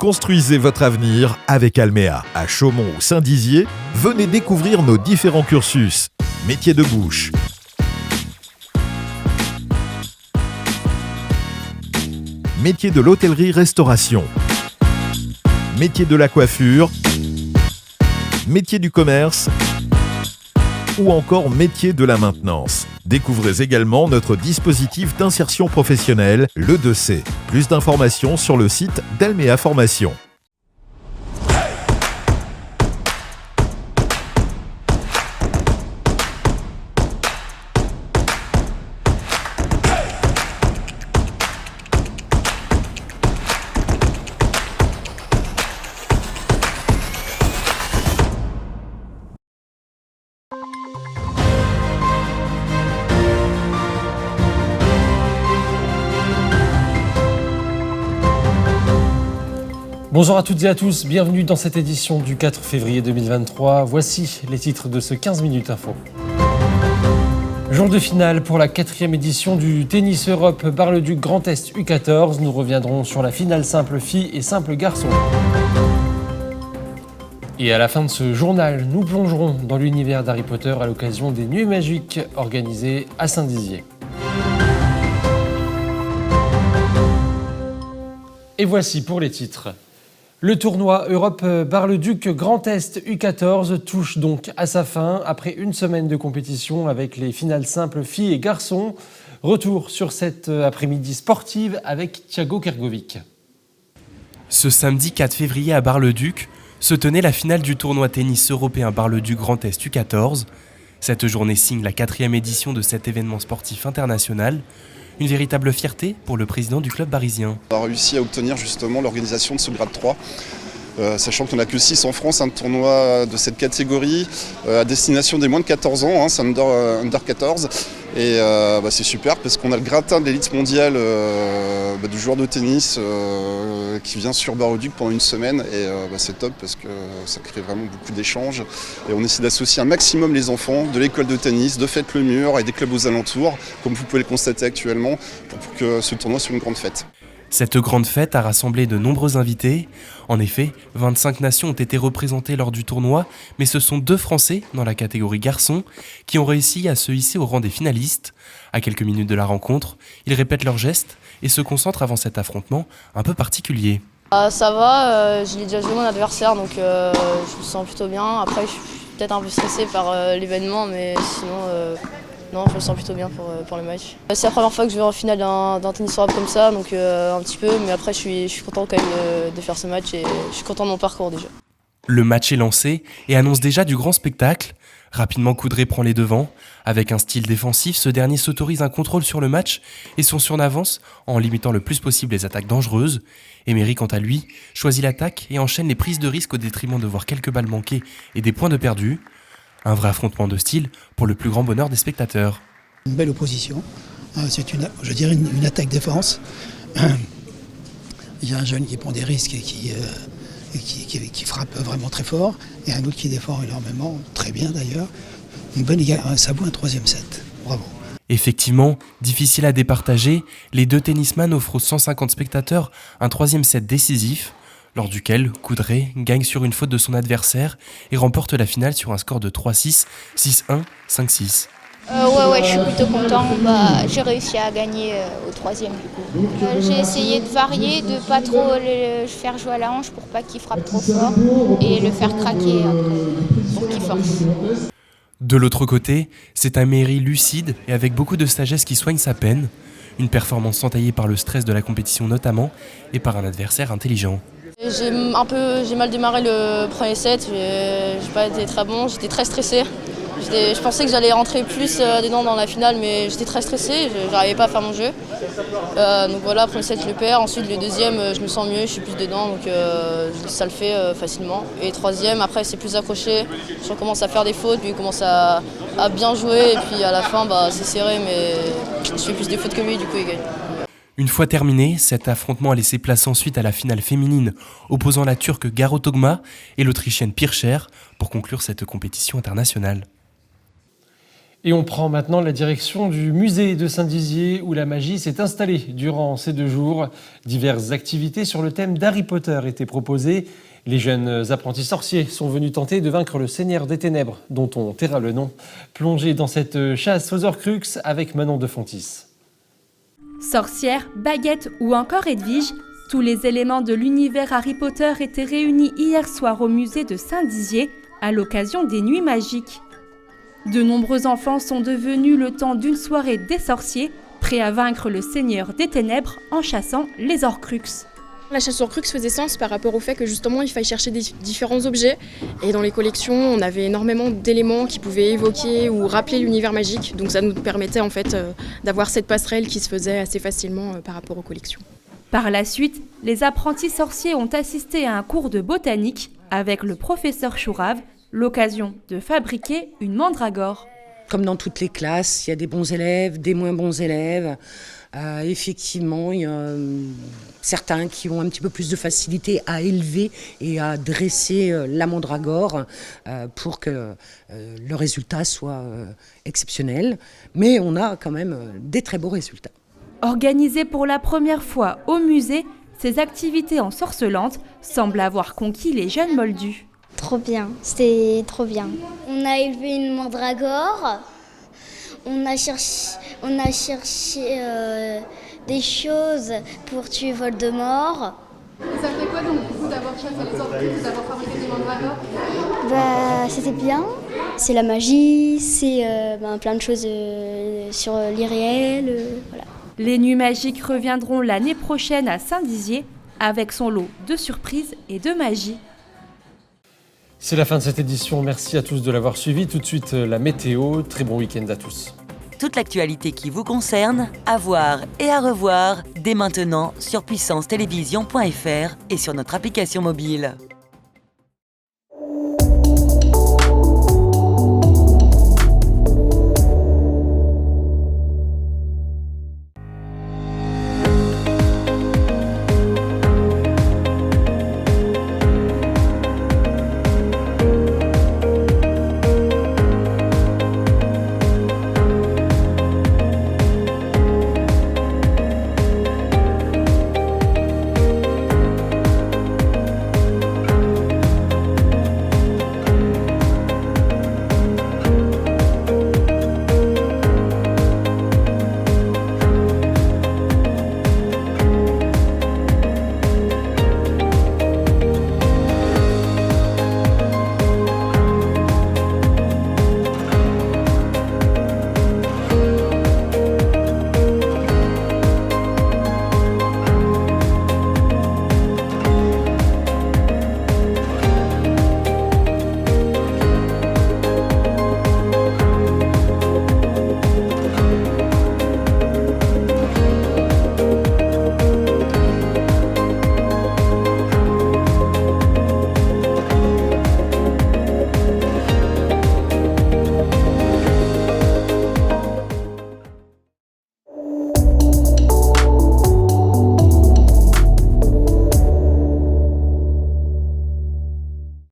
Construisez votre avenir avec Alméa. À Chaumont ou Saint-Dizier, venez découvrir nos différents cursus. Métier de bouche, métier de l'hôtellerie-restauration, métier de la coiffure, métier du commerce ou encore métier de la maintenance. Découvrez également notre dispositif d'insertion professionnelle, le 2C. Plus d'informations sur le site d'Alméa Formation. Bonjour à toutes et à tous, bienvenue dans cette édition du 4 février 2023. Voici les titres de ce 15 minutes info. Jour de finale pour la 4e édition du Tennis Europe Bar-le-Duc Grand Est U14. Nous reviendrons sur la finale simple filles et simple garçons. Et à la fin de ce journal, nous plongerons dans l'univers d'Harry Potter à l'occasion des Nuits Magiques organisées à Saint-Dizier. Et voici pour les titres. Le tournoi Europe Bar-le-Duc Grand Est U14 touche donc à sa fin après une semaine de compétition avec les finales simples filles et garçons. Retour sur cette après-midi sportive avec Thiago Kergovic. Ce samedi 4 février à Bar-le-Duc se tenait la finale du tournoi tennis européen Bar-le-Duc Grand Est U14. Cette journée signe la 4e édition de cet événement sportif international. Une véritable fierté pour le président du club parisien. On a réussi à obtenir justement l'organisation de ce grade 3, sachant qu'on n'a que 6 en France, un tournoi de cette catégorie, à destination des moins de 14 ans, c'est under 14. Et c'est super parce qu'on a le gratin de l'élite mondiale du joueur de tennis qui vient sur Bar-le-Duc pendant une semaine et c'est top parce que ça crée vraiment beaucoup d'échanges et on essaie d'associer un maximum les enfants de l'école de tennis, de Fête le Mur et des clubs aux alentours, comme vous pouvez le constater actuellement, pour que ce tournoi soit une grande fête. Cette grande fête a rassemblé de nombreux invités. En effet, 25 nations ont été représentées lors du tournoi, mais ce sont 2 Français, dans la catégorie garçons, qui ont réussi à se hisser au rang des finalistes. À quelques minutes de la rencontre, ils répètent leurs gestes et se concentrent avant cet affrontement un peu particulier. Ça va, j'ai déjà joué mon adversaire, donc je me sens plutôt bien. Après, je suis peut-être un peu stressée par l'événement, mais sinon... Non, je me sens plutôt bien pour le match. C'est la première fois que je vais en finale d'un tennis Europe comme ça, donc un petit peu, mais après je suis content quand même de faire ce match et je suis content de mon parcours déjà. Le match est lancé et annonce déjà du grand spectacle. Rapidement, Coudray prend les devants. Avec un style défensif, ce dernier s'autorise un contrôle sur le match et son suravance en limitant le plus possible les attaques dangereuses. Emery, quant à lui, choisit l'attaque et enchaîne les prises de risque au détriment de voir quelques balles manquées et des points de perdus. Un vrai affrontement de style pour le plus grand bonheur des spectateurs. Une belle opposition, c'est une attaque-défense. Il y a un jeune qui prend des risques et qui frappe vraiment très fort, et un autre qui défend énormément, très bien d'ailleurs. Ça vaut un 3e set, bravo. Effectivement, difficile à départager, les 2 tennisman offrent aux 150 spectateurs un 3e set décisif, lors duquel Coudray gagne sur une faute de son adversaire et remporte la finale sur un score de 3-6, 6-1, 5-6. Ouais, je suis plutôt content. J'ai réussi à gagner au 3e du coup. J'ai essayé de varier, de pas trop le faire jouer à la hanche pour pas qu'il frappe trop fort et le faire craquer pour qu'il force. De l'autre côté, c'est un Emery lucide et avec beaucoup de sagesse qui soigne sa peine. Une performance entaillée par le stress de la compétition notamment et par un adversaire intelligent. J'ai mal démarré le premier set, j'ai pas été très bon, j'étais très stressée. Je pensais que j'allais rentrer plus dedans dans la finale, mais j'étais très stressée, je n'arrivais pas à faire mon jeu. Donc voilà, premier set je le perds, ensuite le deuxième je me sens mieux, je suis plus dedans, donc ça le fait facilement. Et 3e, après c'est plus accroché, je recommence à faire des fautes, puis je commence à bien jouer, et puis à la fin c'est serré, mais je fais plus des fautes que lui, du coup il gagne. Une fois terminé, cet affrontement a laissé place ensuite à la finale féminine opposant la Turque Garo Togma et l'Autrichienne Pircher pour conclure cette compétition internationale. Et on prend maintenant la direction du musée de Saint-Dizier où la magie s'est installée durant ces 2 jours. Diverses activités sur le thème d'Harry Potter étaient proposées. Les jeunes apprentis sorciers sont venus tenter de vaincre le Seigneur des Ténèbres, dont on taira le nom. Plongé dans cette chasse aux Horcruxes avec Manon de Fontis. Sorcière, baguette ou encore Edwige, tous les éléments de l'univers Harry Potter étaient réunis hier soir au musée de Saint-Dizier à l'occasion des Nuits magiques. De nombreux enfants sont devenus le temps d'une soirée des sorciers, prêts à vaincre le Seigneur des Ténèbres en chassant les Horcruxes. La chasse aux Horcruxes faisait sens par rapport au fait que justement il fallait chercher des différents objets et dans les collections on avait énormément d'éléments qui pouvaient évoquer ou rappeler l'univers magique, donc ça nous permettait en fait d'avoir cette passerelle qui se faisait assez facilement par rapport aux collections. Par la suite, les apprentis sorciers ont assisté à un cours de botanique avec le professeur Chourave, l'occasion de fabriquer une mandragore. Comme dans toutes les classes, il y a des bons élèves, des moins bons élèves. Effectivement, il y a certains qui ont un petit peu plus de facilité à élever et à dresser la mandragore pour que le résultat soit exceptionnel. Mais on a quand même des très beaux résultats. Organisées pour la première fois au musée, ces activités ensorcelantes semblent avoir conquis les jeunes moldus. Trop bien, c'était trop bien. On a élevé une mandragore, on a cherché des choses pour tuer Voldemort. Ça fait quoi donc du coup d'avoir chassé les Horcruxes, d'avoir fabriqué des mandragores ? C'était bien, c'est la magie, c'est plein de choses sur l'irréel, voilà. Les Nuits magiques reviendront l'année prochaine à Saint-Dizier avec son lot de surprises et de magie. C'est la fin de cette édition, merci à tous de l'avoir suivi. Tout de suite la météo, très bon week-end à tous. Toute l'actualité qui vous concerne, à voir et à revoir dès maintenant sur puissancetélévision.fr et sur notre application mobile.